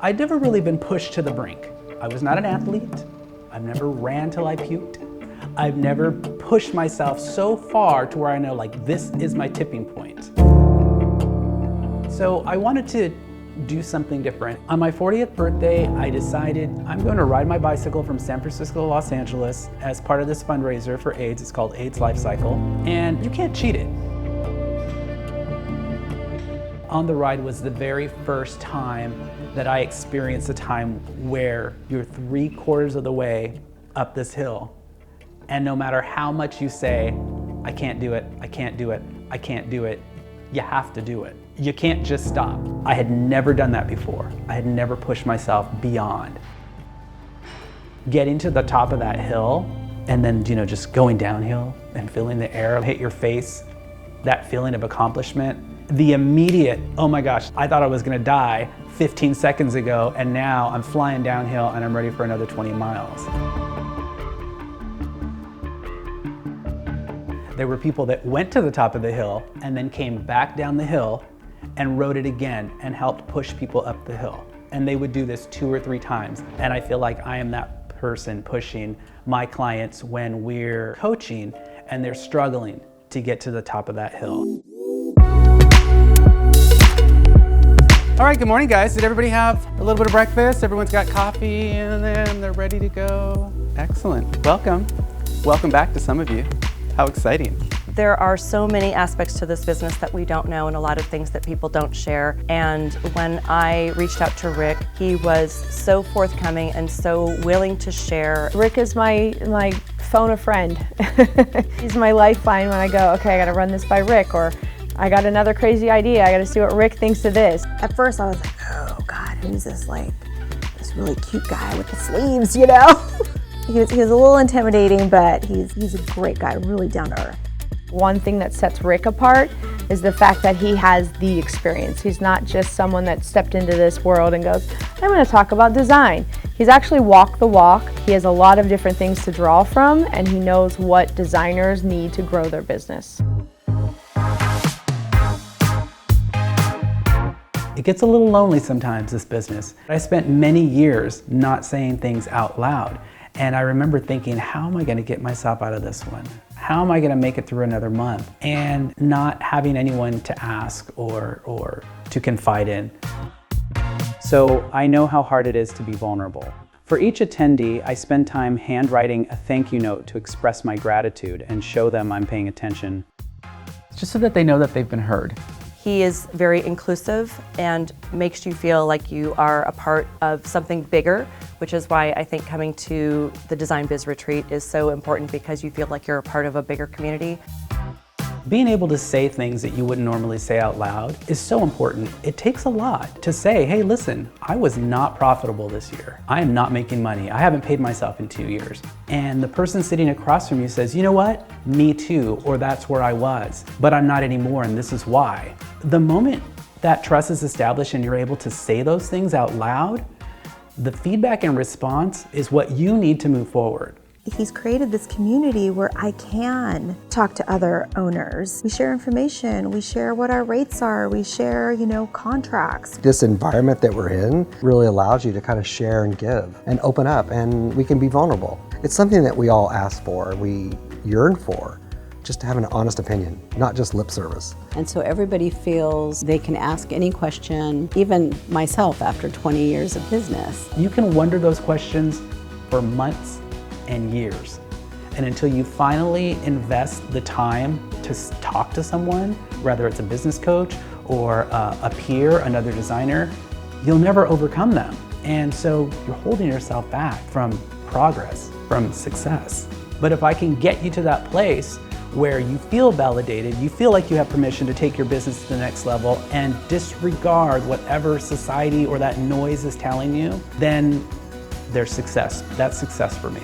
I'd never really been pushed to the brink. I was not an athlete. I've never ran till I puked. I've never pushed myself so far to where I know, like, this is my tipping point. So I wanted to do something different. On my 40th birthday, I decided I'm going to ride my bicycle from San Francisco to Los Angeles as part of this fundraiser for AIDS. It's called AIDS Life Cycle, and you can't cheat it. On the ride was the very first time that I experienced a time where you're 3/4 of the way up this hill, and no matter how much you say, I can't do it, I can't do it, I can't do it, you have to do it. You can't just stop. I had never done that before. I had never pushed myself beyond. Getting to the top of that hill and then, just going downhill and feeling the air hit your face, that feeling of accomplishment, the immediate, oh my gosh, I thought I was gonna die 15 seconds ago, and now I'm flying downhill and I'm ready for another 20 miles. There were people that went to the top of the hill and then came back down the hill and rode it again and helped push people up the hill. And they would do this 2 or 3 times. And I feel like I am that person pushing my clients when we're coaching and they're struggling to get to the top of that hill. All right, good morning, guys. Did everybody have a little bit of breakfast? Everyone's got coffee and then they're ready to go. Excellent. Welcome. Welcome back to some of you. How exciting. There are so many aspects to this business that we don't know and a lot of things that people don't share. And when I reached out to Rick, he was so forthcoming and so willing to share. Rick is my phone a friend. He's my lifeline when I go, okay, I gotta run this by Rick, or I got another crazy idea, I gotta see what Rick thinks of this. At first I was like, oh God, who's this this really cute guy with the sleeves, He was a little intimidating, but he's a great guy, really down to earth. One thing that sets Rick apart is the fact that he has the experience. He's not just someone that stepped into this world and goes, I'm going to talk about design. He's actually walked the walk. He has a lot of different things to draw from, and he knows what designers need to grow their business. It gets a little lonely sometimes, this business. I spent many years not saying things out loud. And I remember thinking, how am I going to get myself out of this one? How am I going to make it through another month? And not having anyone to ask or to confide in. So I know how hard it is to be vulnerable. For each attendee, I spend time handwriting a thank you note to express my gratitude and show them I'm paying attention. Just so that they know that they've been heard. He is very inclusive and makes you feel like you are a part of something bigger, which is why I think coming to the Design Biz Retreat is so important, because you feel like you're a part of a bigger community. Being able to say things that you wouldn't normally say out loud is so important. It takes a lot to say, hey, listen, I was not profitable this year. I am not making money. I haven't paid myself in 2 years. And the person sitting across from you says, you know what? Me too, or that's where I was, but I'm not anymore, and this is why. The moment that trust is established and you're able to say those things out loud, the feedback and response is what you need to move forward. He's created this community where I can talk to other owners. We share information, we share what our rates are, we share, contracts. This environment that we're in really allows you to kind of share and give and open up, and we can be vulnerable. It's something that we all ask for, we yearn for, just to have an honest opinion, not just lip service. And so everybody feels they can ask any question, even myself after 20 years of business. You can wonder those questions for months and years. And until you finally invest the time to talk to someone, whether it's a business coach or a peer, another designer, you'll never overcome them. And so you're holding yourself back from progress, from success. But if I can get you to that place where you feel validated, you feel like you have permission to take your business to the next level and disregard whatever society or that noise is telling you, then there's success. That's success for me.